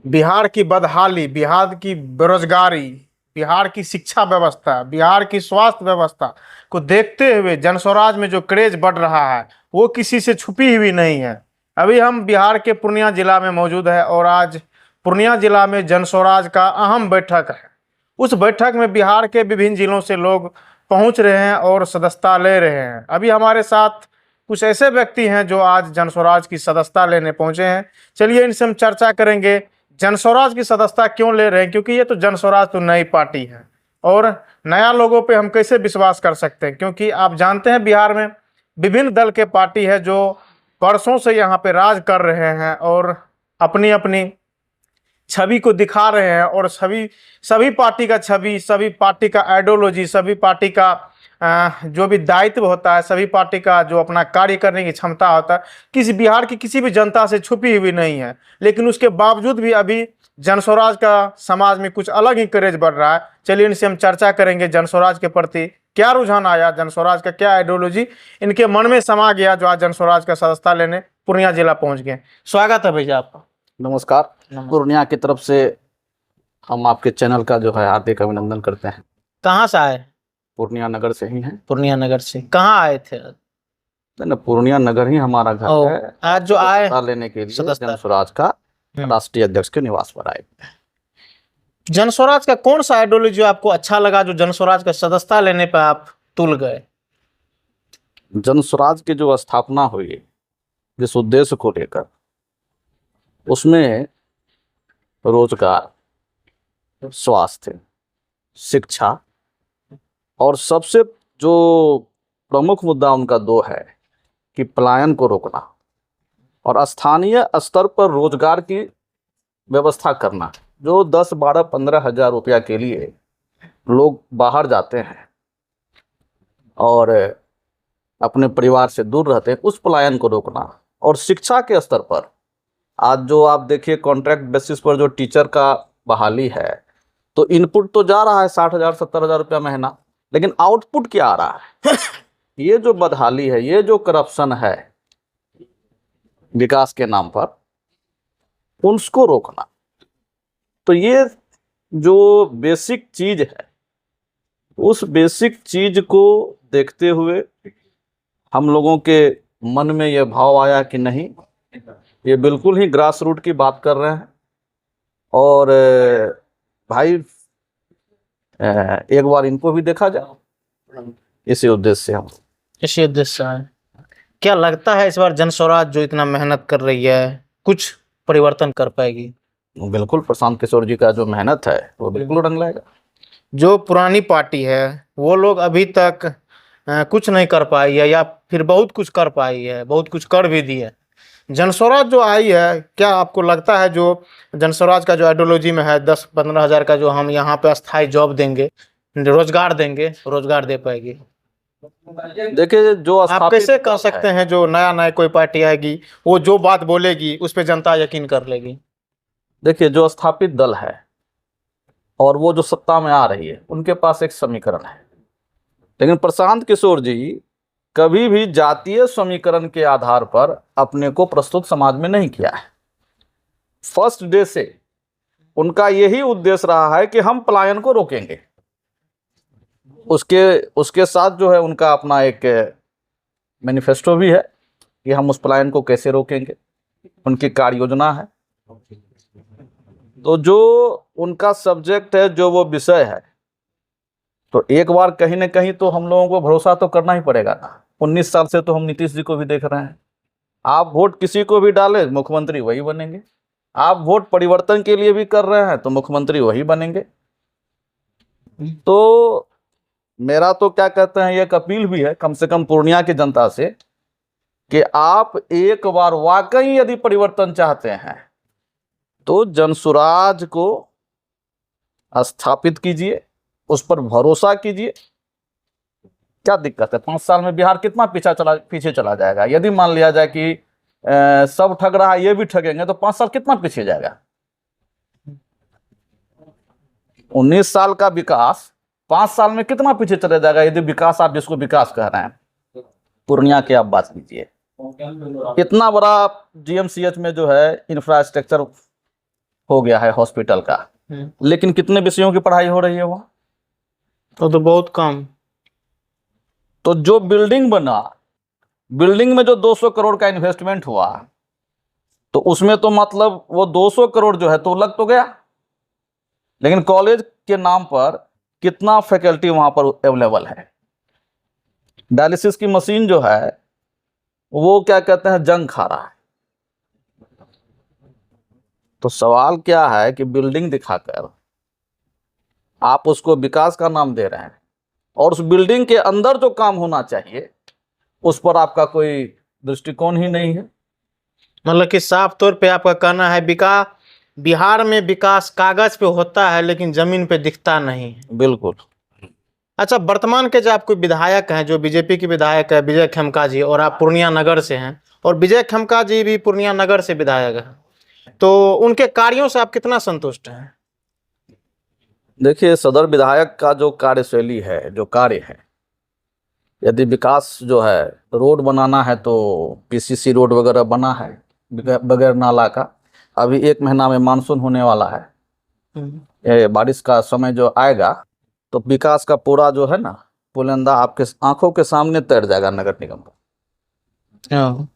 बिहार की बदहाली, बिहार की बेरोजगारी, बिहार की शिक्षा व्यवस्था, बिहार की स्वास्थ्य व्यवस्था को देखते हुए जनस्वराज में जो क्रेज बढ़ रहा है वो किसी से छुपी हुई नहीं है। अभी हम बिहार के पूर्णिया जिला में मौजूद है और आज पूर्णिया जिला में जनस्वराज का अहम बैठक है। उस बैठक में बिहार के विभिन्न जिलों से लोग पहुंच रहे हैं और सदस्यता ले रहे हैं। अभी हमारे साथ कुछ ऐसे व्यक्ति हैं जो आज जनस्वराज की सदस्यता लेने पहुंचे हैं। चलिए इनसे हम चर्चा करेंगे जनस्वराज की सदस्यता क्यों ले रहे हैं, क्योंकि ये तो जनस्वराज तो नई पार्टी है और नया लोगों पे हम कैसे विश्वास कर सकते हैं, क्योंकि आप जानते हैं बिहार में विभिन्न दल के पार्टी है जो वर्षों से यहाँ पे राज कर रहे हैं और अपनी अपनी छवि को दिखा रहे हैं और सभी सभी पार्टी का छवि, सभी पार्टी का आइडियोलॉजी, सभी पार्टी का जो भी दायित्व होता है, सभी पार्टी का जो अपना कार्य करने की क्षमता होता है, किसी बिहार की किसी भी जनता से छुपी हुई नहीं है। लेकिन उसके बावजूद भी अभी जनस्वराज का समाज में कुछ अलग ही क्रेज बढ़ रहा है। चलिए इनसे हम चर्चा करेंगे जनस्वराज के प्रति क्या रुझान आया, जनस्वराज का क्या आइडियोलॉजी इनके मन में समा गया जो आज जनस्वराज का सदस्यता लेने पूर्णिया जिला पहुंच गए। स्वागत है भैया आपका। नमस्कार। पूर्णिया की तरफ से हम आपके चैनल का जो है हार्दिक अभिनंदन करते हैं। कहाँ से आए? पूर्णिया नगर से ही हैं। पूर्णिया नगर से कहाँ आए थे? ना पूर्णिया नगर ही हमारा घर है। आज जो आए सदस्यता लेने के लिए सदस्यता। जनस्वराज का राष्ट्रीय अध्यक्ष के निवास पर आए। जनस्वराज का कौन सा आइडियोलॉजी आपको अच्छा लगा जो जनस्वराज का सदस्यता लेने पर आप तुल गए? जनस्वराज की जो स्थापना हुई जिस उद्देश्य को लेकर, उसमें रोजगार, स्वास्थ्य, शिक्षा और सबसे जो प्रमुख मुद्दा उनका दो है कि पलायन को रोकना और स्थानीय स्तर पर रोजगार की व्यवस्था करना। जो 10, 12, 15 हजार रुपया के लिए लोग बाहर जाते हैं और अपने परिवार से दूर रहते हैं, उस पलायन को रोकना। और शिक्षा के स्तर पर आज जो आप देखिए कॉन्ट्रैक्ट बेसिस पर जो टीचर का बहाली है, तो इनपुट तो जा रहा है 60,000, 70,000 रुपया महीना, लेकिन आउटपुट क्या आ रहा है? ये जो बदहाली है, ये जो करप्शन है विकास के नाम पर, उसको रोकना। तो ये जो बेसिक चीज है, उस बेसिक चीज को देखते हुए हम लोगों के मन में यह भाव आया कि नहीं, ये बिल्कुल ही ग्रास रूट की बात कर रहे हैं। और भाई एक बार इनको भी देखा जाए, इसी उद्देश्य से हम इसी उद्देश्य से आए। क्या लगता है इस बार जनस्वराज जो इतना मेहनत कर रही है कुछ परिवर्तन कर पाएगी? बिल्कुल प्रशांत किशोर जी का जो मेहनत है वो बिल्कुल रंग लाएगा। जो पुरानी पार्टी है वो लोग अभी तक कुछ नहीं कर पाई है या फिर बहुत कुछ कर पाई है, बहुत कुछ कर भी दी है। जनस्वराज जो आई है, क्या आपको लगता है जो जनस्वराज का जो आइडियोलॉजी में है 10-15 हजार का जो हम यहाँ पे अस्थायी जॉब देंगे, रोजगार देंगे, रोजगार दे पाएगी? देखिए जो आप कैसे कह सकते हैं जो नया नया कोई पार्टी आएगी वो जो बात बोलेगी उस पर जनता यकीन कर लेगी? देखिए जो स्थापित दल है और वो जो सत्ता में आ रही है, उनके पास एक समीकरण है। लेकिन प्रशांत किशोर जी कभी भी जातीय समीकरण के आधार पर अपने को प्रस्तुत समाज में नहीं किया है। फर्स्ट डे से उनका यही उद्देश्य रहा है कि हम पलायन को रोकेंगे। उसके साथ जो है उनका अपना एक मैनिफेस्टो भी है कि हम उस पलायन को कैसे रोकेंगे, उनकी कार्य योजना है। तो जो उनका सब्जेक्ट है, जो वो विषय है, तो एक बार कहीं ना कहीं तो हम लोगों को भरोसा तो करना ही पड़ेगा ना। 19 साल से तो हम नीतीश जी को भी देख रहे हैं। आप वोट किसी को भी डालें, मुख्यमंत्री वही बनेंगे। आप वोट परिवर्तन के लिए भी कर रहे हैं तो मुख्यमंत्री वही बनेंगे। तो मेरा तो क्या कहते हैं, एक अपील भी है कम से कम पूर्णिया की जनता से कि आप एक बार वाकई यदि परिवर्तन चाहते हैं तो जनसुराज को स्थापित कीजिए, उस पर भरोसा कीजिए। क्या दिक्कत है? 5 साल में बिहार कितना पीछे चला जाएगा? यदि मान लिया जाए कि सब ठग रहा है, ये भी ठगेंगे, तो 5 साल कितना पीछे जाएगा? 19 साल का विकास 5 साल में कितना पीछे चले जाएगा? यदि विकास आप जिसको विकास कह रहे हैं, पूर्णिया की आप बात कीजिए। इतना बड़ा जीएमसीएच में जो है इंफ्रास्ट्रक्चर हो गया है हॉस्पिटल का, लेकिन कितने विषयों की पढ़ाई हो रही है वहाँ? तो बहुत कम। तो जो बिल्डिंग बना, बिल्डिंग में जो 200 करोड़ का इन्वेस्टमेंट हुआ, तो उसमें तो मतलब वो 200 करोड़ जो है तो लग तो गया, लेकिन कॉलेज के नाम पर कितना फैकल्टी वहां पर अवेलेबल है। डायलिसिस की मशीन जो है वो क्या कहते हैं, जंग खा रहा है। तो सवाल क्या है कि बिल्डिंग दिखाकर आप उसको विकास का नाम दे रहे हैं, और उस बिल्डिंग के अंदर जो काम होना चाहिए उस पर आपका कोई दृष्टिकोण ही नहीं है। मतलब कि साफ तौर पे आपका कहना है बिहार में विकास कागज पे होता है लेकिन जमीन पे दिखता नहीं है। बिल्कुल। अच्छा, वर्तमान के जो आपको विधायक हैं, जो बीजेपी के विधायक है विजय खेमका जी, और आप पूर्णिया नगर से हैं, और विजय खेमका जी भी पूर्णिया नगर से विधायक हैं, तो उनके कार्यों से आप कितना संतुष्ट हैं? देखिए, सदर विधायक का जो कार्यशैली है, जो कार्य है, यदि विकास जो है, रोड बनाना है तो पीसीसी रोड वगैरह बना है बगैर नाला का। अभी 1 महीना में मानसून होने वाला है, ये बारिश का समय जो आएगा तो विकास का पूरा जो है ना पुलिंदा आपके आंखों के सामने तैर जाएगा नगर निगम का।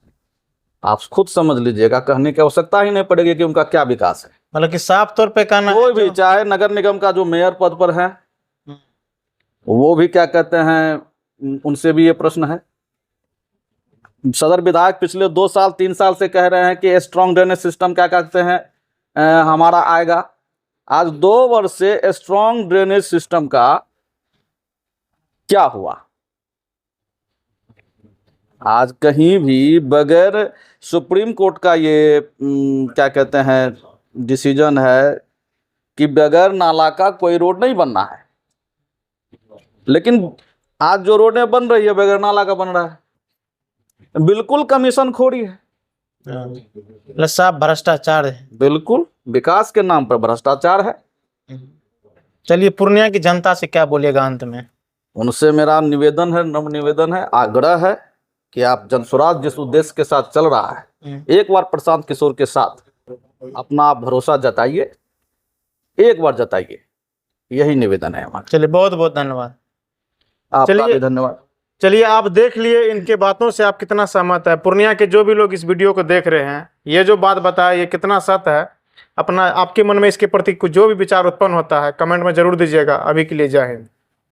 आप खुद समझ लीजिएगा, कहने की आवश्यकता ही नहीं पड़ेगी कि उनका क्या विकास है। मतलब कि साफ तौर पे कहना कोई भी, चाहे नगर निगम का जो मेयर पद पर है वो भी क्या कहते हैं, उनसे भी ये प्रश्न है। सदर विधायक पिछले 2 साल 3 साल से कह रहे हैं कि स्ट्रॉन्ग ड्रेनेज सिस्टम क्या कहते हैं हमारा आएगा। आज 2 वर्ष से स्ट्रॉन्ग ड्रेनेज सिस्टम का क्या हुआ? आज कहीं भी बगैर सुप्रीम कोर्ट का ये क्या कहते हैं डिसीजन है कि बगैर नाला का कोई रोड नहीं बनना है, लेकिन आज जो रोडें बन रही है बगैर नाला का बन रहा है। बिल्कुल कमीशन खोरी है, साफ भ्रष्टाचार है। बिल्कुल विकास के नाम पर भ्रष्टाचार है। चलिए, पूर्णिया की जनता से क्या बोलिएगा अंत में? उनसे मेरा निवेदन है, नम्र निवेदन है, आग्रह है कि आप जनस्वराज जिस उद्देश्य के साथ चल रहा है, एक बार प्रशांत किशोर के साथ अपना आप भरोसा जताइए, एक बार जताइए, यही निवेदन है हमारा। चलिए, बहुत बहुत धन्यवाद। आपका भी धन्यवाद। चलिए, आप देख लिए इनके बातों से आप कितना सहमत है। पूर्णिया के जो भी लोग इस वीडियो को देख रहे हैं, ये जो बात बताया ये कितना सत्य है, अपना आपके मन में इसके प्रति कुछ जो भी विचार उत्पन्न होता है कमेंट में जरूर दीजिएगा। अभी के लिए जय हिंद।